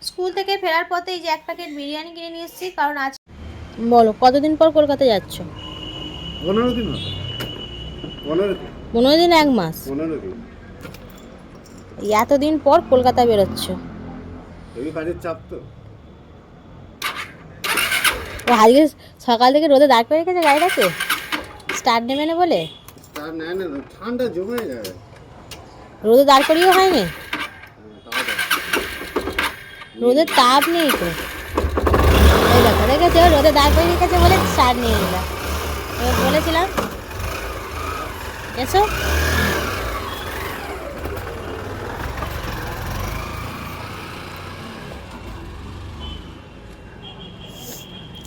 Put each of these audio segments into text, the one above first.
School থেকে ফেরার পথে এই যে এক প্যাকেট বিরিয়ানি কিনে নিয়ে এসেছি, কারণ আজ বলো কতদিন পর কলকাতা যাচ্ছ? 15 দিন হতো। 15 দিন, 1 মাস। 15 দিন। এতদিন পর কলকাতা বেরোচ্ছ? এই কাজের চাপ তো। ও আজকে সকাল থেকে রোদে দাঁড় করে রেখেছে গাড়িটাকে, স্টার্ট নেবে না বলে। তার নেয় না, ঠান্ডা জমে যায়। রোদে দাঁড় করিয়েও হয়নি, রোদের তাপ নেই তো। এই দেখো দেখেছো, রোদে দাঁড় করে রেখেছে বলে স্টার্ট নিয়ে নিলাম। বলেছিলাম এসো।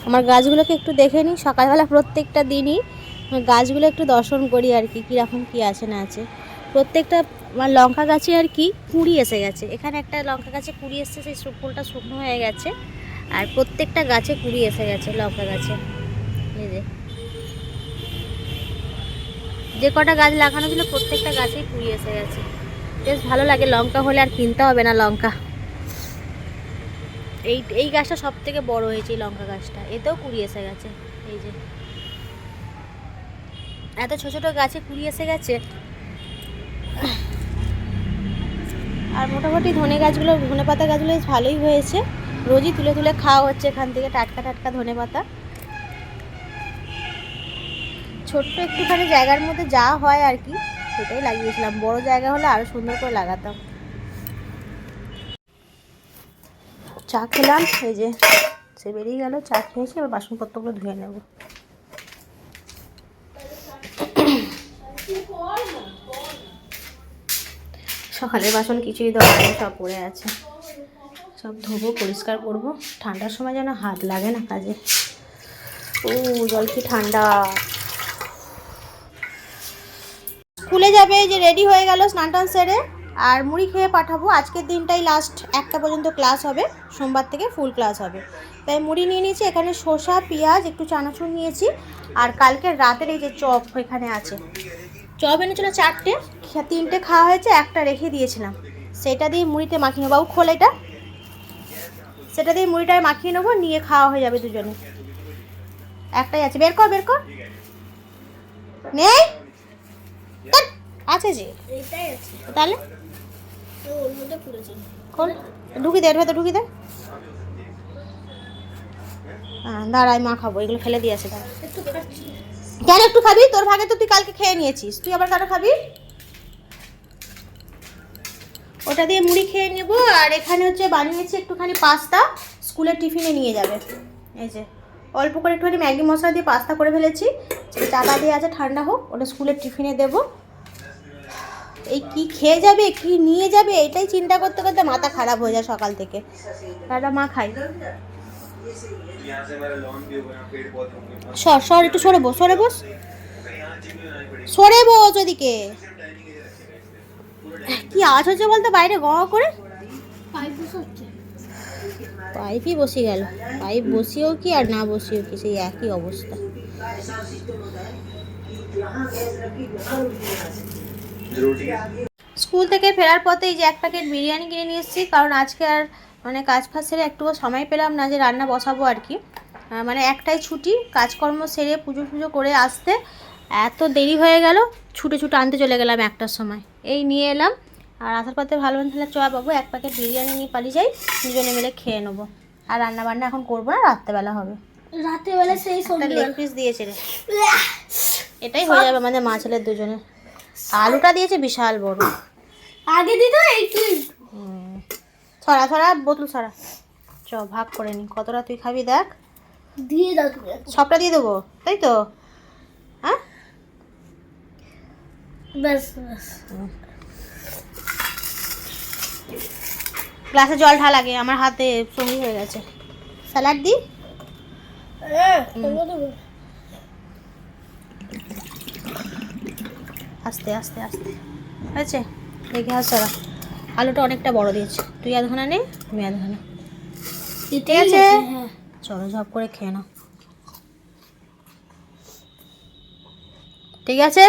আমার গাছগুলোকে একটু দেখে নিই, সকালবেলা প্রত্যেকটা দিনই গাছগুলো একটু দর্শন করি আর কি, কীরকম কী আছে না আছে। প্রত্যেকটা আমার লঙ্কা গাছে আর কি কুঁড়ি এসে গেছে। এখানে একটা লঙ্কা গাছে কুঁড়ি এসছে, সেই ফুলটা শুকনো হয়ে গেছে। আর প্রত্যেকটা গাছে কুঁড়ি এসে গেছে লঙ্কা গাছে। এই যে কটা গাছ লাগানো ছিল প্রত্যেকটা গাছেই কুঁড়ি এসে গেছে। বেশ ভালো লাগে, লঙ্কা হলে আর কিনতে হবে না লঙ্কা। এই গাছটা সব থেকে বড় হয়েছে, এই লঙ্কা গাছটা, এতেও কুঁড়ি এসে গেছে। এই যে এত ছোট ছোট গাছে কুঁড়ি এসে গেছে। আর মোটামুটি ধনে পাতা গাছগুলো ভালোই হয়েছে। রোজই তুলে তুলে খাওয়া হচ্ছে এখান থেকে টাটকা টাটকা ধনে পাতা। ছোট্ট একটুখানি জায়গার মধ্যে যা হয় আর কি সেটাই লাগিয়েছিলাম, বড় জায়গা হলে আরো সুন্দর করে লাগাতাম। চা খেলাম, এই যে সে বেরিয়ে গেল, চা খেয়েছি, এবার বাসনপত্রগুলো ধুয়ে নেব। সকালের বাসন কিছুই দেওয়া নেই, সব পড়ে আছে, সব ধোবো, পরিষ্কার করবো। ঠান্ডার সময় যেন হাত লাগে না কাজে। ও জল কি ঠান্ডা। স্কুলে যাবে, যে রেডি হয়ে গেল স্নান টান সেরে, আর মুড়ি খেয়ে পাঠাবো। আজকের দিনটাই লাস্ট, 1টা পর্যন্ত ক্লাস হবে, সোমবার থেকে ফুল ক্লাস হবে। তাই মুড়ি নিয়ে নিয়েছি, এখানে শসা পেঁয়াজ একটু চানাচুর নিয়েছি। আর কালকে রাতের এই যে চপ এখানে আছে, চপ এনেছিল 4টে, 3টে খাওয়া হয়েছে, একটা রেখে দিয়েছিলাম। সেটা দিয়ে মুড়িতে মাখিয়ে নেবো। বাবু খোল এটা, সেটা দিয়ে মুড়িটায় মাখিয়ে নেবো, নিয়ে খাওয়া হয়ে যাবে দুজনে। একটাই আছে, বের কর বের কর। নেই আছে যে, তাহলে খোল, ঢুকি দে, এর ভেতর ঢুকি দে। হ্যাঁ দাঁড়াই, মা খাবো, এগুলো ফেলে দিয়ে আসে। দাঁড়া, কেন একটু খাবি? তোর ভাগে তো তুই কালকে খেয়ে নিয়েছিস, তুই আবার কেন খাবি? ওটা দিয়ে মুড়ি খেয়ে নেব। আর এখানে হচ্ছে বানিয়েছি একটুখানি পাস্তা, স্কুলের টিফিনে নিয়ে যাবে। এই যে অল্প করে একটুখানি ম্যাগি মশলা দিয়ে পাস্তা করে ফেলেছি, চাটা দিয়ে আছে, ঠান্ডা হোক, ওটা স্কুলের টিফিনে দেব। এই কি খেয়ে যাবে কি নিয়ে যাবে এটাই চিন্তা করতে করতে মাথা খারাপ হয়ে যায় সকাল থেকে। দাদা মা খাই, সর একটু সরে বস, সরে বস ওদিকে। কি আওয়াজ হচ্ছে বলতো বাইরে গ করে? পাইপই বসে গেল, পাইপ বসিয়েও কি আর না বসিয়েও কি সেই একই অবস্থা। স্কুল থেকে ফেরার পথে এই যে এক প্যাকেট বিরিয়ানি কিনে নিয়ে এসেছি, কারণ আজকে আর মানে কাজ ফাজ সেরে একটুও সময় পেলাম না যে রান্না বসাবো আর কি। মানে একটাই ছুটি, কাজকর্ম সেরে পুজো করে আসতে এত দেরি হয়ে গেল, ছুটে আনতে চলে গেলাম 1টার সময়, এই নিয়ে এলাম। আর আসার পথে ভালো তাহলে চয়া পাবো, এক প্যাকেট বিরিয়ানি নিয়ে পালিয়ে যাই, দুজনে মিলে খেয়ে নেবো। আর রান্না বান্না এখন করবো না, রাত্রেবেলা হবে। রাত্রেবেলা সেই লেগ পিস দিয়েছে রে, এটাই হয়ে যাবে আমাদের মা ছেলের দুজনে। আলুটা দিয়েছে বিশাল বড়, আগে দিত এইটু। ছড়া বোতল ছড়া, চ ভাগ করে নি, কতটা তুই খাবি দেখ, দিয়ে দাও, সবটা দিয়ে দেবো তাই তো? হ্যাঁ ব্যাস গ্লাসে জল ঢাল আগে, আমার হাতে সঙ্গী হয়ে গেছে। স্যালাড দি, আস্তে আস্তে আস্তে হয়েছে, দেখে হাসরা। আলুটা অনেকটা বড় দিয়েছে, তুই আধখানা নে, আমি আধখানা, ঠিক আছে? চলো ঝপ করে খেয়ে নাও, ঠিক আছে?